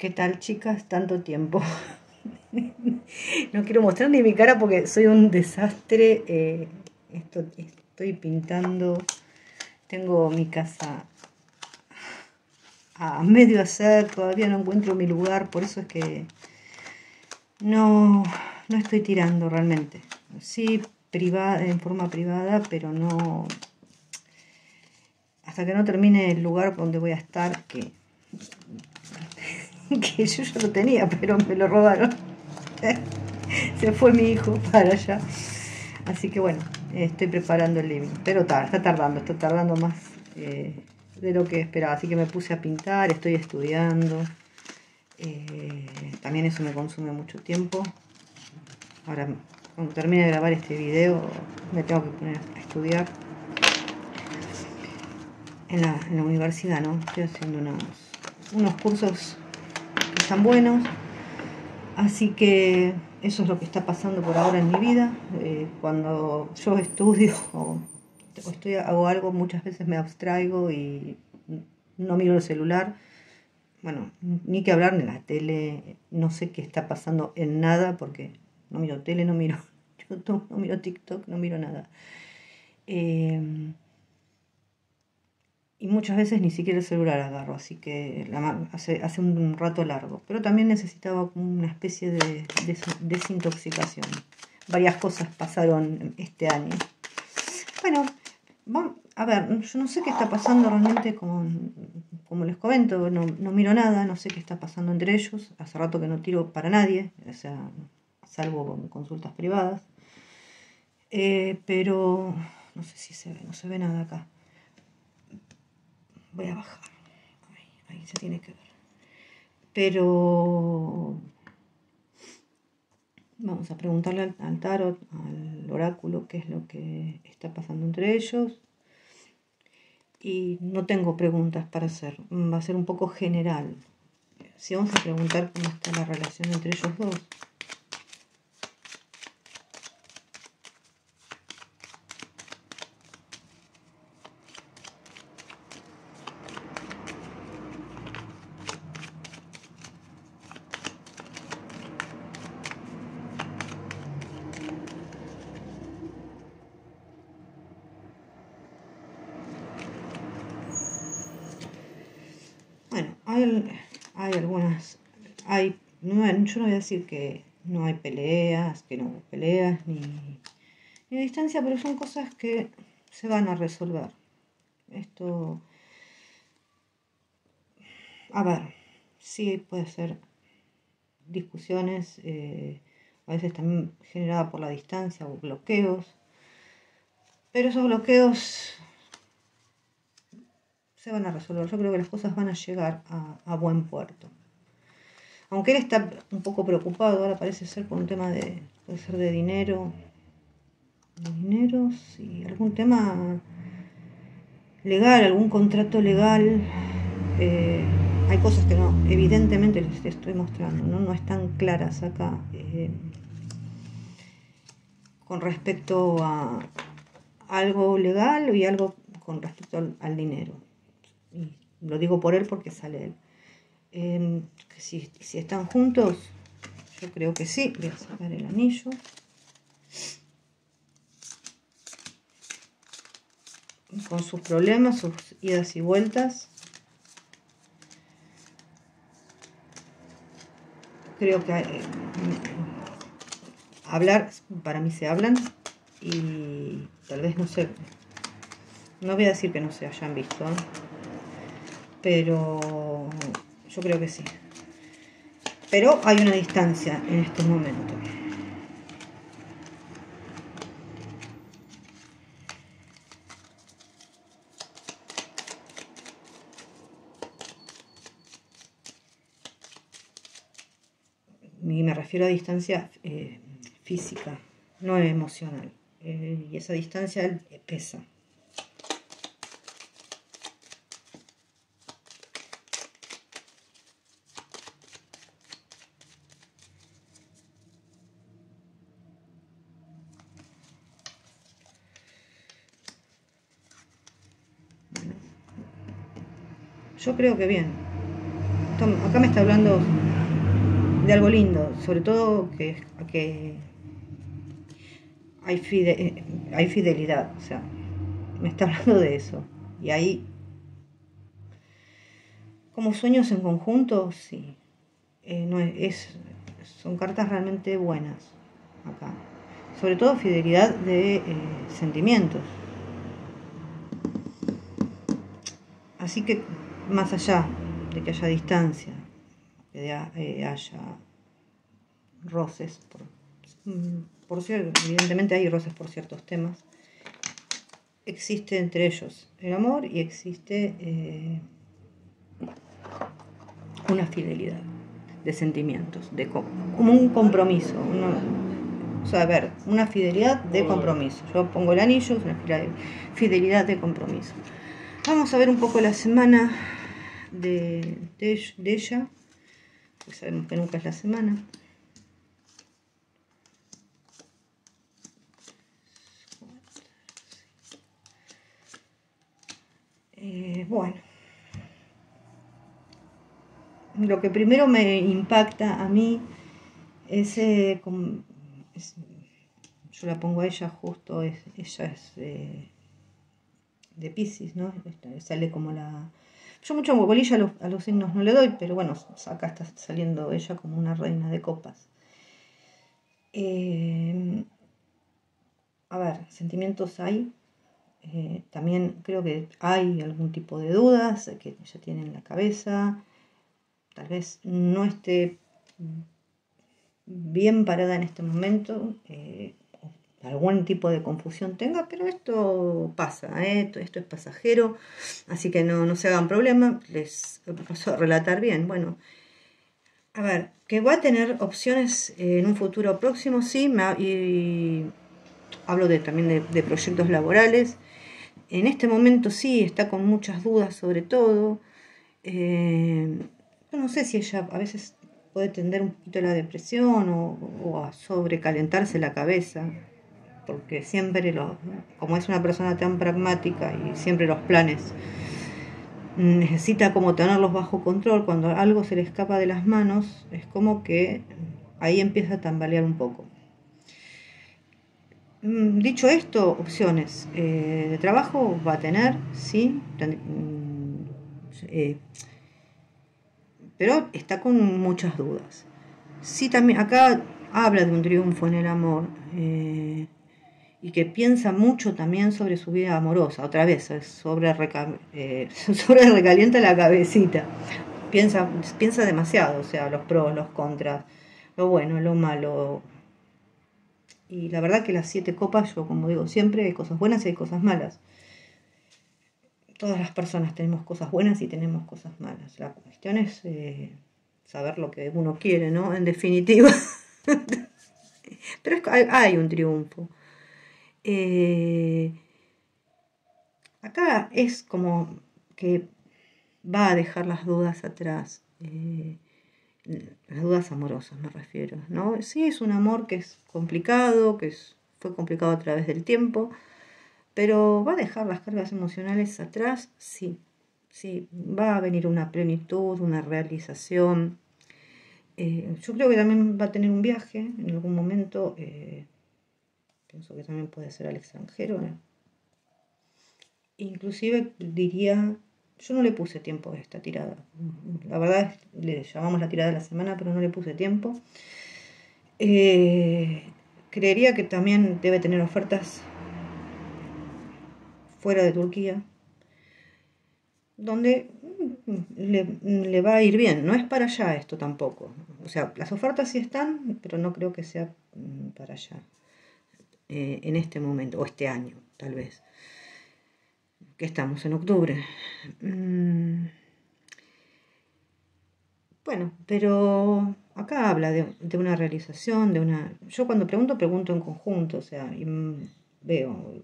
¿Qué tal, chicas? Tanto tiempo. No quiero mostrar ni mi cara porque soy un desastre. Estoy pintando. Tengo mi casa a medio hacer. Todavía no encuentro mi lugar. Por eso es que no estoy tirando realmente. Sí, privada, en forma privada, pero no. Hasta que no termine el lugar donde voy a estar, que yo ya lo tenía, pero me lo robaron. Se fue mi hijo para allá. Así que bueno, estoy preparando el living. Pero está tardando más de lo que esperaba. Así que me puse a pintar, estoy estudiando. También eso me consume mucho tiempo. Ahora, cuando termine de grabar este video, me tengo que poner a estudiar. En la universidad, ¿no? Estoy haciendo unos cursos que están buenos. Así que eso es lo que está pasando por ahora en mi vida. Cuando yo estudio o hago algo, muchas veces me abstraigo y no miro el celular. Bueno, ni que hablar ni la tele. No sé qué está pasando en nada porque no miro tele, no miro YouTube, no miro TikTok, no miro nada. Y muchas veces ni siquiera el celular agarro, así que hace un rato largo. Pero también necesitaba una especie de desintoxicación. Varias cosas pasaron este año. Bueno, a ver, yo no sé qué está pasando realmente como les comento, no miro nada, no sé qué está pasando entre ellos. Hace rato que no tiro para nadie, o sea, salvo con consultas privadas. Pero no sé si no se ve nada acá. Voy a bajar. Ahí se tiene que ver. Pero vamos a preguntarle al tarot, al oráculo, qué es lo que está pasando entre ellos. Y no tengo preguntas para hacer. Va a ser un poco general. Si vamos a preguntar cómo está la relación entre ellos dos. Bueno, hay algunas, yo no voy a decir que no hay peleas, que no hay peleas, ni distancia, pero son cosas que se van a resolver. Esto, a ver, sí puede ser discusiones, a veces también generadas por la distancia o bloqueos, pero esos bloqueos se van a resolver. Yo creo que las cosas van a llegar a buen puerto. Aunque él está un poco preocupado, ahora parece ser por un tema puede ser de dinero, sí, algún tema legal, algún contrato legal. Hay cosas que no, evidentemente les estoy mostrando, no están claras acá con respecto a algo legal y algo con respecto al dinero. Y lo digo por él porque sale él. Que si están juntos, yo creo que sí. Voy a sacar el anillo. Con sus problemas, sus idas y vueltas. Creo que hablar, para mí se hablan y tal vez no sé, no voy a decir que no se hayan visto, pero yo creo que sí. Pero hay una distancia en estos momentos. Y me refiero a distancia física, no emocional. Y esa distancia pesa. Yo creo que bien. acá me está hablando de algo lindo, sobre todo que hay fidelidad, o sea, me está hablando de eso. Y ahí, como sueños en conjunto, sí, no son cartas realmente buenas acá. Sobre todo fidelidad de sentimientos. Así que más allá de que haya distancia, que haya roces, por cierto, evidentemente hay roces por ciertos temas, existe entre ellos el amor y existe una fidelidad de sentimientos, como un compromiso. O sea, a ver, una fidelidad de compromiso. Yo pongo el anillo, es una fidelidad de compromiso. Vamos a ver un poco la semana de ella, porque sabemos que nunca es la semana. Bueno, lo que primero me impacta a mí es, yo la pongo a ella justo, ella es de Piscis, ¿no? Sale como la... Yo mucho bolilla a los signos no le doy, pero bueno, acá está saliendo ella como una reina de copas. A ver, sentimientos hay. También creo que hay algún tipo de dudas que ella tiene en la cabeza. Tal vez no esté bien parada en este momento. Algún tipo de confusión tenga, pero esto pasa, esto es pasajero, así que no se hagan problema, les paso a relatar bien. Bueno, a ver, que va a tener opciones en un futuro próximo, sí, y hablo también de proyectos laborales. En este momento sí, está con muchas dudas sobre todo. Yo no sé si ella a veces puede tender un poquito a la depresión o a sobrecalentarse la cabeza, porque siempre, como es una persona tan pragmática y siempre los planes, necesita como tenerlos bajo control. Cuando algo se le escapa de las manos, es como que ahí empieza a tambalear un poco. Dicho esto, opciones de trabajo va a tener, sí, pero está con muchas dudas. Sí, también acá habla de un triunfo en el amor. Y que piensa mucho también sobre su vida amorosa. Otra vez, sobre recalienta la cabecita. Piensa demasiado, o sea, los pros, los contras, lo bueno, lo malo. Y la verdad que las 7 copas, yo como digo siempre, hay cosas buenas y hay cosas malas. Todas las personas tenemos cosas buenas y tenemos cosas malas. La cuestión es saber lo que uno quiere, ¿no? En definitiva. Pero hay un triunfo. Acá es como que va a dejar las dudas atrás, las dudas amorosas me refiero, ¿no? Sí, es un amor que es complicado, fue complicado a través del tiempo, pero va a dejar las cargas emocionales atrás, sí, va a venir una plenitud, una realización. Yo creo que también va a tener un viaje en algún momento, pienso que también puede ser al extranjero, ¿no? Inclusive diría, yo no le puse tiempo a esta tirada. La verdad le llamamos la tirada de la semana, pero no le puse tiempo. Creería que también debe tener ofertas fuera de Turquía, donde le va a ir bien. No es para allá esto tampoco. O sea, las ofertas sí están, pero no creo que sea para allá en este momento, o este año, tal vez. Que estamos en octubre. Bueno, pero acá habla de una realización, Yo cuando pregunto en conjunto, o sea, veo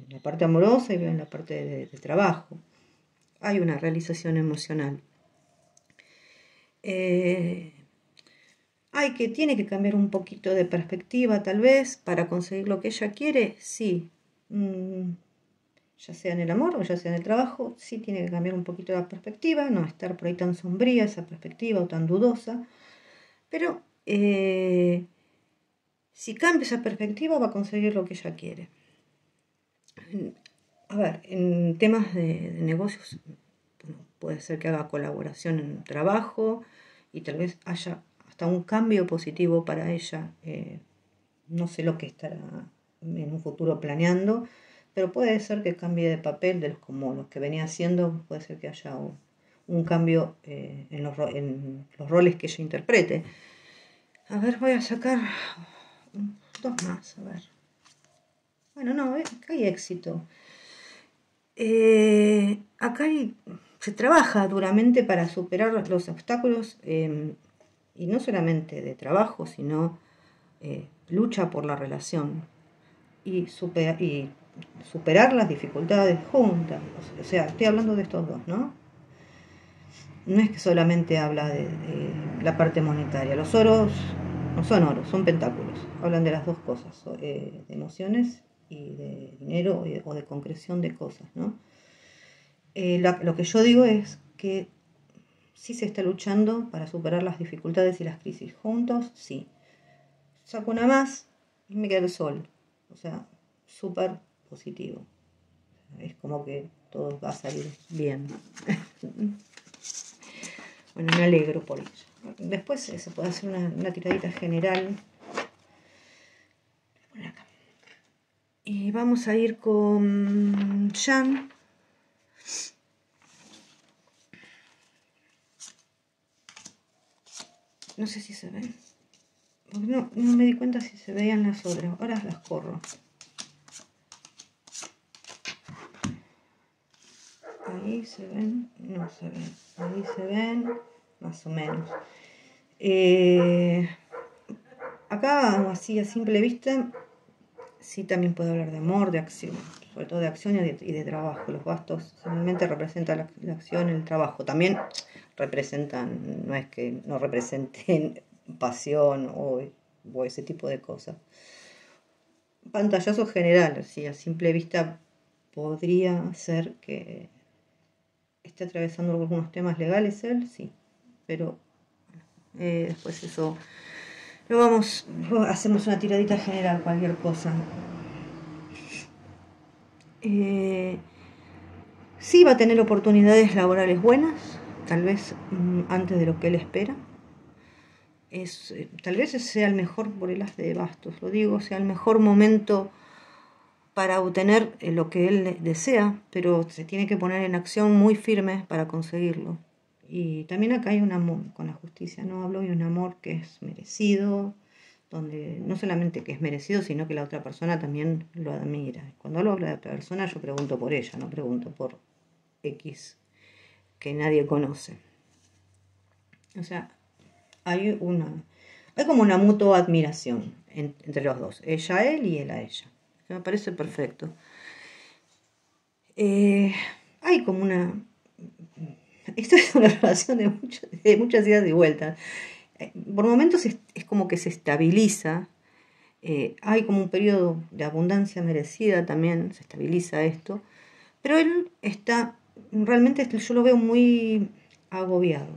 la parte amorosa y veo en la parte de trabajo. Hay una realización emocional. Tiene que cambiar un poquito de perspectiva, tal vez, para conseguir lo que ella quiere, sí. ya sea en el amor o ya sea en el trabajo, sí tiene que cambiar un poquito la perspectiva, no estar por ahí tan sombría esa perspectiva o tan dudosa, pero si cambia esa perspectiva va a conseguir lo que ella quiere. A ver, en temas de negocios, bueno, puede ser que haga colaboración en el trabajo y tal vez haya hasta un cambio positivo para ella. No sé lo que estará en un futuro planeando, pero puede ser que cambie de papel como los que venía haciendo, puede ser que haya un cambio en los roles que ella interprete. A ver, voy a sacar dos más, a ver. Bueno, no, acá hay éxito. Acá se trabaja duramente para superar los obstáculos y no solamente de trabajo, sino lucha por la relación y superar las dificultades juntas. O sea, estoy hablando de estos dos, ¿no? No es que solamente habla de la parte monetaria. Los oros no son oros, son pentáculos. Hablan de las dos cosas, de emociones y de dinero o de concreción de cosas, ¿no? Lo que yo digo es que sí se está luchando para superar las dificultades y las crisis. Juntos, sí. Saco una más y me queda el sol. O sea, súper positivo. Es como que todo va a salir bien. Bueno, me alegro por ello. Después se puede hacer una tiradita general. Y vamos a ir con Jan. No sé si se ven. Porque no me di cuenta si se veían las otras. Ahora las corro. Ahí se ven. No se ven. Ahí se ven. Más o menos. Acá, así a simple vista, sí también puedo hablar de amor, de acción. Sobre todo de acción y de trabajo. Los bastos generalmente representan la acción y el trabajo. También representan, no es que no representen pasión o ese tipo de cosas. Pantallazo general, sí, a simple vista podría ser que esté atravesando algunos temas legales él, sí, pero después eso hacemos una tiradita general, cualquier cosa. Sí va a tener oportunidades laborales buenas, tal vez antes de lo que él espera. Tal vez ese sea el mejor, por el as de bastos, lo digo, sea el mejor momento para obtener lo que él desea, pero se tiene que poner en acción muy firme para conseguirlo. Y también acá hay un amor con la justicia, no hablo de un amor que es merecido, donde no solamente que es merecido, sino que la otra persona también lo admira. Cuando hablo de la otra persona, yo pregunto por ella, no pregunto por X que nadie conoce. O sea, hay como una mutua admiración entre los dos, ella a él y él a ella, que me parece perfecto. Hay como esto es una relación de muchas idas y vueltas. Por momentos es como que se estabiliza. Hay como un periodo de abundancia merecida también, se estabiliza esto. Pero él realmente yo lo veo muy agobiado,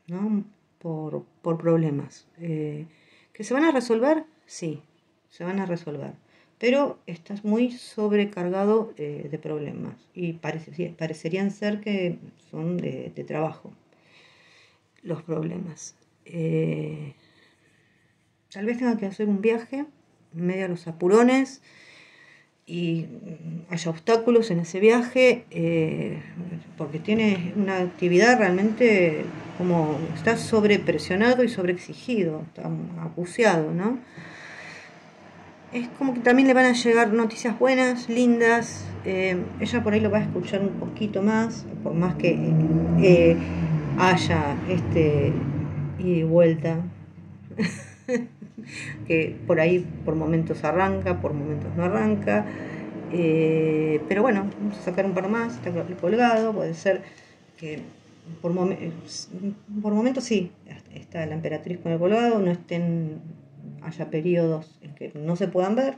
¿no? Por problemas. ¿Que se van a resolver? Sí, se van a resolver. Pero estás muy sobrecargado de problemas y parecerían ser que son de trabajo los problemas. Tal vez tenga que hacer un viaje en medio de los apurones y haya obstáculos en ese viaje porque tiene una actividad realmente como está sobrepresionado y sobreexigido, está acuciado, ¿no? Es como que también le van a llegar noticias buenas, lindas. Ella por ahí lo va a escuchar un poquito más, por más que haya ida y vuelta. Que por ahí por momentos arranca, por momentos no arranca. Pero bueno, vamos a sacar un par más, está colgado, puede ser que por momentos sí, está la emperatriz con el colgado, haya periodos en que no se puedan ver,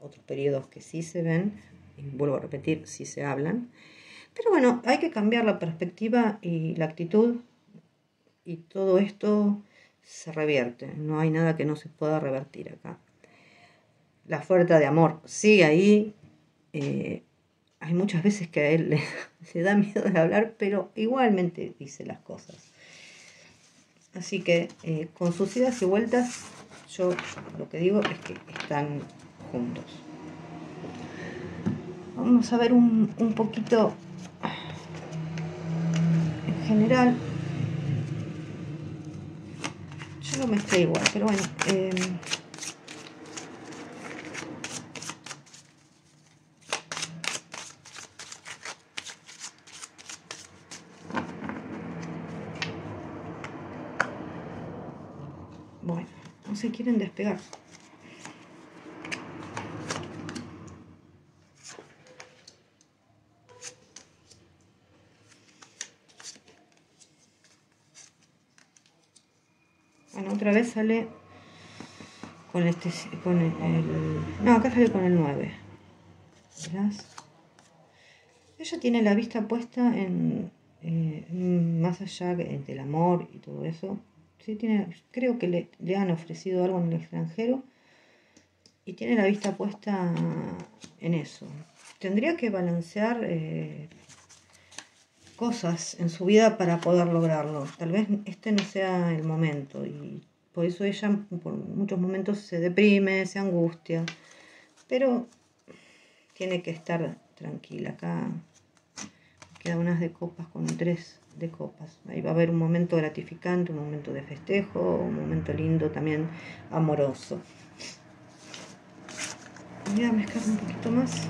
otros periodos que sí se ven, y vuelvo a repetir, si se hablan. Pero bueno, hay que cambiar la perspectiva y la actitud, y todo esto se revierte. No hay nada que no se pueda revertir acá. La oferta de amor sigue ahí. Hay muchas veces que a él le da miedo de hablar, pero igualmente dice las cosas. Así que con sus idas y vueltas, yo lo que digo es que están juntos. Vamos a ver un poquito en general. Yo lo mezclé igual, pero bueno. Bueno, no se quieren despegar. Bueno, otra vez sale con no, acá sale con el 9. ¿Verás? Ella tiene la vista puesta en más allá del amor y todo eso. Sí, creo que le han ofrecido algo en el extranjero y tiene la vista puesta en eso. Tendría que balancear cosas en su vida para poder lograrlo. Tal vez este no sea el momento y por eso ella por muchos momentos se deprime, se angustia, pero tiene que estar tranquila. Acá quedan unas de copas con 3 de copas. Ahí va a haber un momento gratificante, un momento de festejo, un momento lindo también amoroso. Voy a mezclar un poquito más.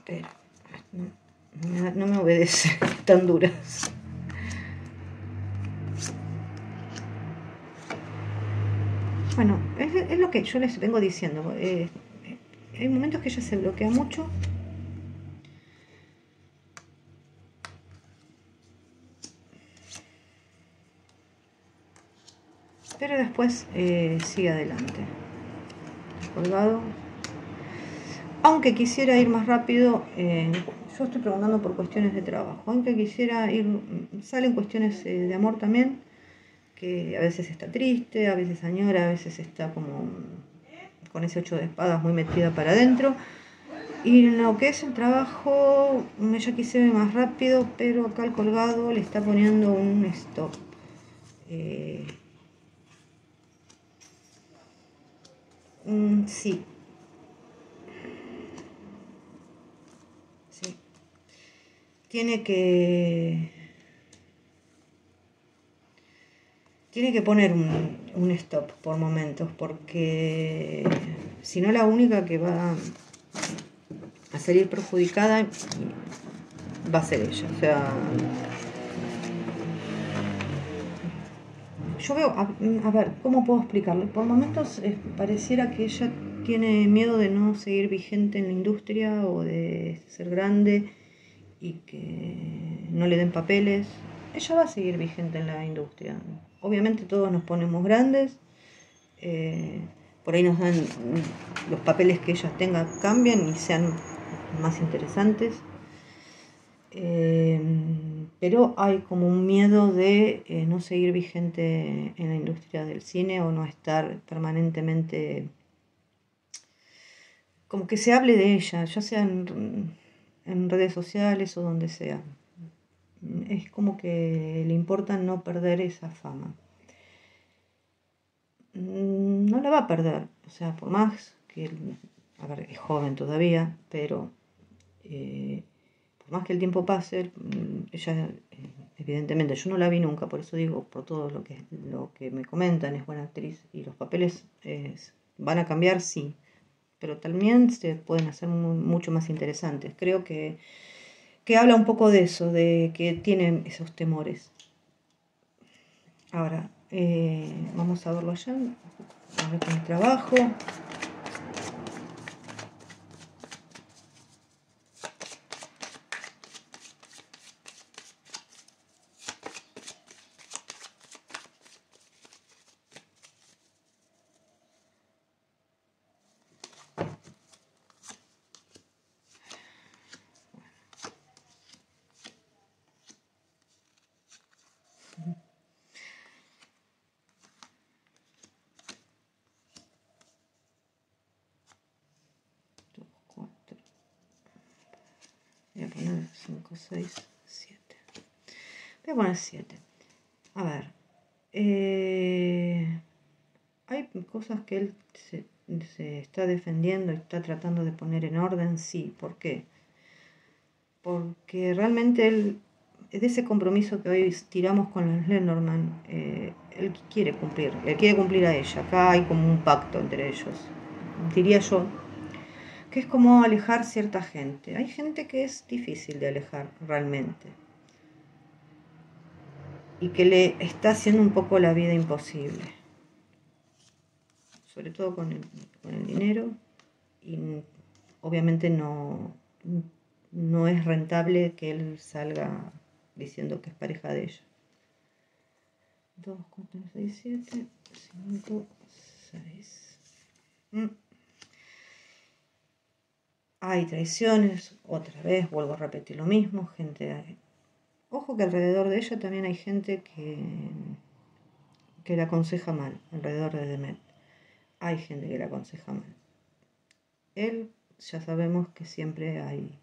Pero no me obedece, tan duras. Bueno, es lo que yo les vengo diciendo. Hay momentos que ella se bloquea mucho. Pero después sigue adelante. Colgado. Aunque quisiera ir más rápido, yo estoy preguntando por cuestiones de trabajo. Aunque quisiera ir, salen cuestiones de amor también, que a veces está triste, a veces añora, a veces está como con ese 8 de espadas muy metida para adentro. Y en lo que es el trabajo, ella quisiera ir más rápido, pero acá el colgado le está poniendo un stop. Sí. Sí. Tiene que poner un stop por momentos, porque si no la única que va a salir perjudicada va a ser ella. O sea, yo veo, a ver, ¿cómo puedo explicarlo? Por momentos pareciera que ella tiene miedo de no seguir vigente en la industria o de ser grande y que no le den papeles. Ella va a seguir vigente en la industria. Obviamente todos nos ponemos grandes, por ahí nos dan los papeles que ella tenga, cambian y sean más interesantes. Pero hay como un miedo de no seguir vigente en la industria del cine o no estar permanentemente, como que se hable de ella, ya sea en redes sociales o donde sea. Es como que le importa no perder esa fama. No la va a perder, o sea, por más que, a ver, es joven todavía, pero por más que el tiempo pase, ella, evidentemente, yo no la vi nunca, por eso digo, por todo lo que me comentan, es buena actriz y los papeles van a cambiar, sí, pero también se pueden hacer mucho más interesantes. Creo que habla un poco de eso, de que tienen esos temores. Ahora, vamos a verlo allá, a ver con el trabajo. Voy a poner 5, 6, 7. Voy a poner 7. A ver. Hay cosas que él se está defendiendo y está tratando de poner en orden. Sí. ¿Por qué? Porque realmente él, de ese compromiso que hoy tiramos con los Lenormand, él quiere cumplir. Él quiere cumplir a ella. Acá hay como un pacto entre ellos. Diría yo que es como alejar cierta gente. Hay gente que es difícil de alejar realmente y que le está haciendo un poco la vida imposible, sobre todo con el dinero, y obviamente no es rentable que él salga diciendo que es pareja de ella. 2, 4, 6, 7, 5, 6. Hay traiciones, otra vez, vuelvo a repetir lo mismo, gente. Ojo que alrededor de ella también hay gente que la aconseja mal, alrededor de Demet. Hay gente que la aconseja mal. Él, ya sabemos que siempre hay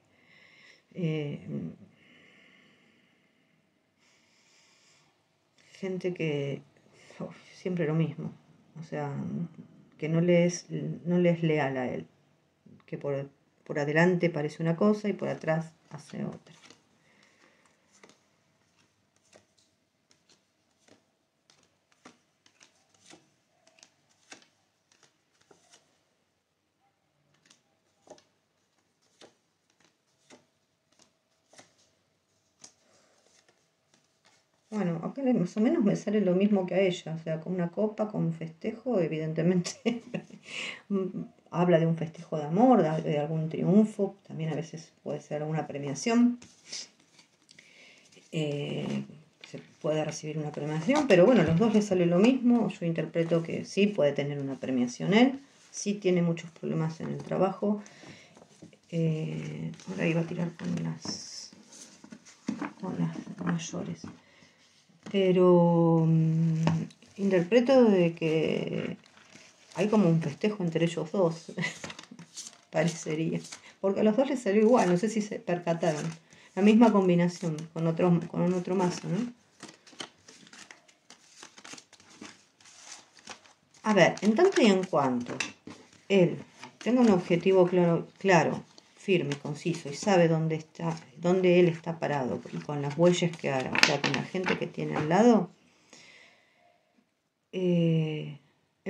gente que siempre lo mismo, o sea, que no le es leal a él, que por adelante parece una cosa y por atrás hace otra. Bueno, acá más o menos me sale lo mismo que a ella, o sea, con una copa, con un festejo, evidentemente habla de un festejo de amor, de algún triunfo, también a veces puede ser alguna premiación, se puede recibir una premiación, pero bueno, a los dos les sale lo mismo. Yo interpreto que sí puede tener una premiación él, sí tiene muchos problemas en el trabajo. Ahora iba a tirar con las mayores, pero interpreto de que hay como un festejo entre ellos dos, parecería, porque a los dos les salió igual, no sé si se percataron, la misma combinación con otro mazo, ¿no? A ver, en tanto y en cuanto él tenga un objetivo claro, firme, conciso y sabe dónde él está parado y con las huellas que hará, o sea, con la gente que tiene al lado, él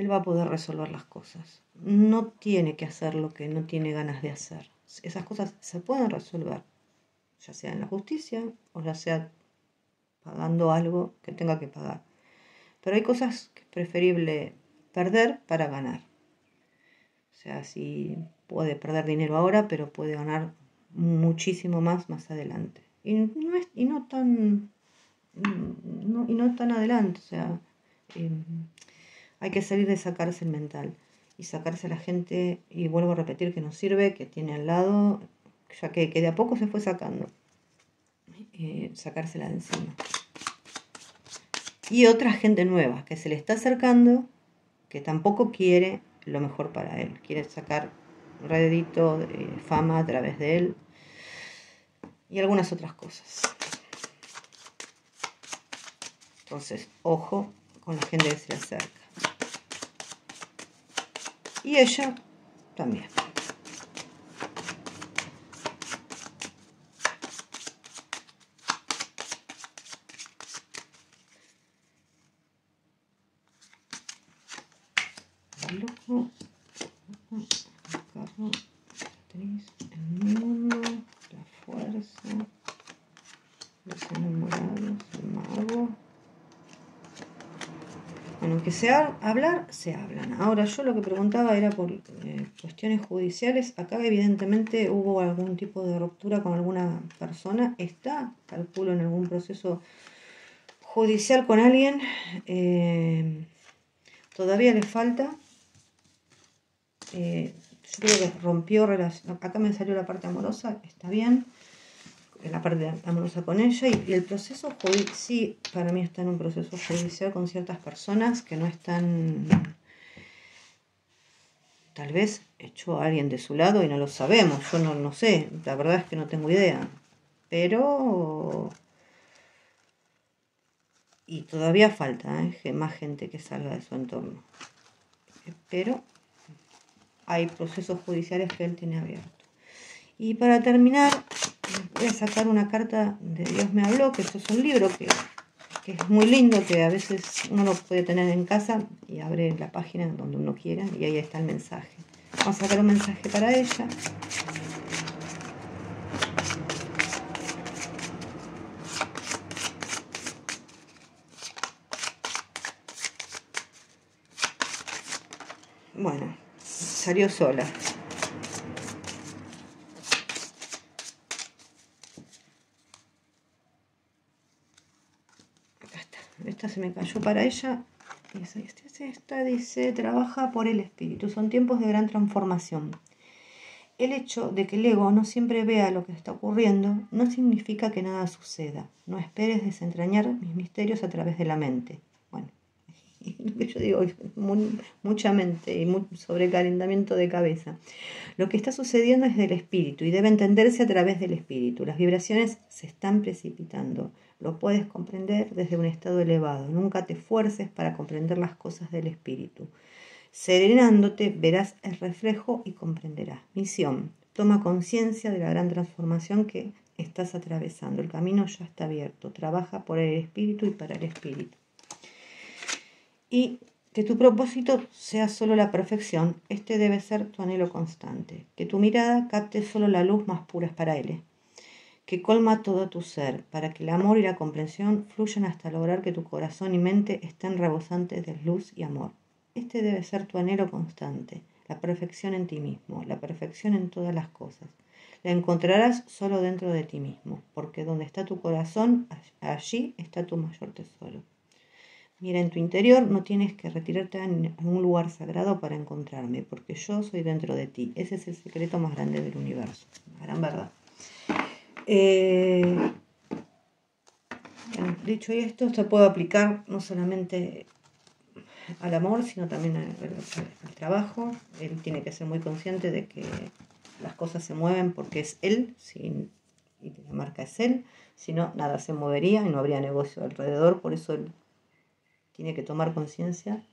va a poder resolver las cosas. No tiene que hacer lo que no tiene ganas de hacer. Esas cosas se pueden resolver, ya sea en la justicia o ya sea pagando algo que tenga que pagar. Pero hay cosas que es preferible perder para ganar. O sea, sí puede perder dinero ahora, pero puede ganar muchísimo más adelante. Y no tan adelante. O sea, hay que salir de esa cárcel mental y sacarse a la gente, y vuelvo a repetir, que nos sirve, que tiene al lado, ya que de a poco se fue sacando. Sacársela de encima. Y otra gente nueva que se le está acercando, que tampoco quiere lo mejor para él, quiere sacar rédito, fama a través de él y algunas otras cosas. Entonces, ojo con la gente que se le acerca. Y ella también. El loco, el carro, la actriz, el mundo, la fuerza, los enamorados, el mago, que hablar, se hablan. Ahora, yo lo que preguntaba era por cuestiones judiciales. Acá evidentemente hubo algún tipo de ruptura con alguna persona. Está, calculo, en algún proceso judicial con alguien. Todavía le falta. Yo creo que rompió relación. Acá me salió la parte amorosa, está bien. La parte amorosa con ella. Y el proceso judicial, sí, para mí está en un proceso judicial con ciertas personas que no están. Tal vez echó a alguien de su lado y no lo sabemos. Yo no sé. La verdad es que no tengo idea. Pero. Y todavía falta más gente que salga de su entorno. Pero hay procesos judiciales que él tiene abiertos. Y para terminar, voy a sacar una carta de Dios me habló, que esto es un libro que es muy lindo, que a veces uno lo puede tener en casa y abre la página donde uno quiera y ahí está el mensaje. Vamos a sacar un mensaje para ella. Bueno, salió sola. Acá está. Esta se me cayó para ella. Esta dice, trabaja por el espíritu. Son tiempos de gran transformación. El hecho de que el ego no siempre vea lo que está ocurriendo no significa que nada suceda. No esperes desentrañar mis misterios a través de la mente. Bueno, lo que yo digo, mucha mente y sobrecalentamiento de cabeza. Lo que está sucediendo es del espíritu y debe entenderse a través del espíritu. Las vibraciones se están precipitando. Lo puedes comprender desde un estado elevado. Nunca te esfuerces para comprender las cosas del espíritu. Serenándote, verás el reflejo y comprenderás. Misión. Toma conciencia de la gran transformación que estás atravesando. El camino ya está abierto. Trabaja por el espíritu y para el espíritu. Y que tu propósito sea solo la perfección. Este debe ser tu anhelo constante. Que tu mirada capte solo la luz más pura para él. Que colma todo tu ser, para que el amor y la comprensión fluyan hasta lograr que tu corazón y mente estén rebosantes de luz y amor. Este debe ser tu anhelo constante, la perfección en ti mismo, la perfección en todas las cosas. La encontrarás solo dentro de ti mismo, porque donde está tu corazón, allí está tu mayor tesoro. Mira en tu interior, no tienes que retirarte a un lugar sagrado para encontrarme, porque yo soy dentro de ti. Ese es el secreto más grande del universo. La gran verdad. Bueno, dicho esto, se puede aplicar no solamente al amor, sino también al trabajo. Él tiene que ser muy consciente de que las cosas se mueven porque es él, y la marca es él, si no, nada se movería y no habría negocio alrededor. Por eso él tiene que tomar conciencia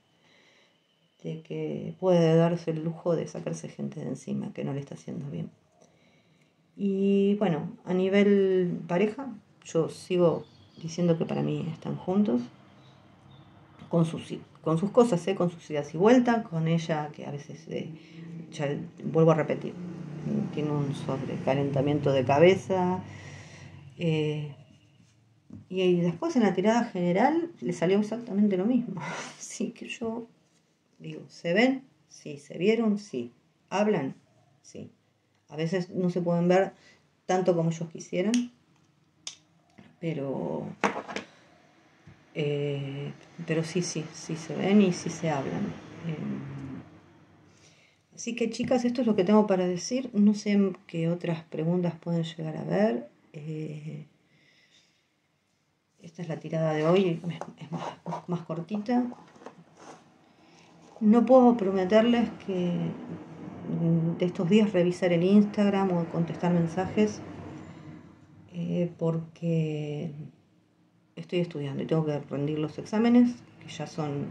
de que puede darse el lujo de sacarse gente de encima que no le está haciendo bien. Y bueno, a nivel pareja, yo sigo diciendo que para mí están juntos, con sus cosas, con sus idas y vueltas, con ella que a veces, ya vuelvo a repetir, tiene un sobrecalentamiento de cabeza. Y después en la tirada general le salió exactamente lo mismo. Así que yo digo, ¿se ven? Sí. ¿Se vieron? Sí. ¿Hablan? Sí. A veces no se pueden ver tanto como ellos quisieran, pero sí se ven y sí se hablan. Así que chicas, esto es lo que tengo para decir. No sé qué otras preguntas pueden llegar a ver. Esta es la tirada de hoy, es más cortita. No puedo prometerles que de estos días revisar el Instagram o contestar mensajes, porque estoy estudiando y tengo que rendir los exámenes, que ya son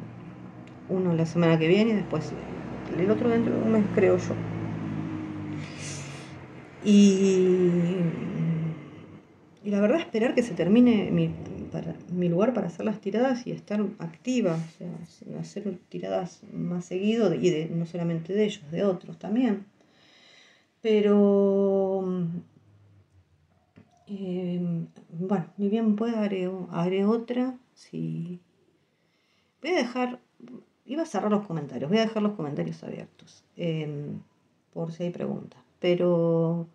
uno la semana que viene y después el otro dentro de un mes, creo yo. Y la verdad, esperar que se termine mi lugar para hacer las tiradas y estar activa, o sea, hacer tiradas más seguido y no solamente de ellos, de otros también. Pero bueno, ni bien pueda haré otra. Sí. Voy a dejar iba a cerrar los comentarios, voy a dejar los comentarios abiertos, por si hay preguntas. Pero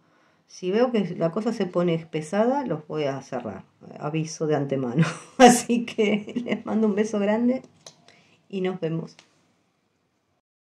si veo que la cosa se pone pesada, los voy a cerrar, aviso de antemano. Así que les mando un beso grande y nos vemos.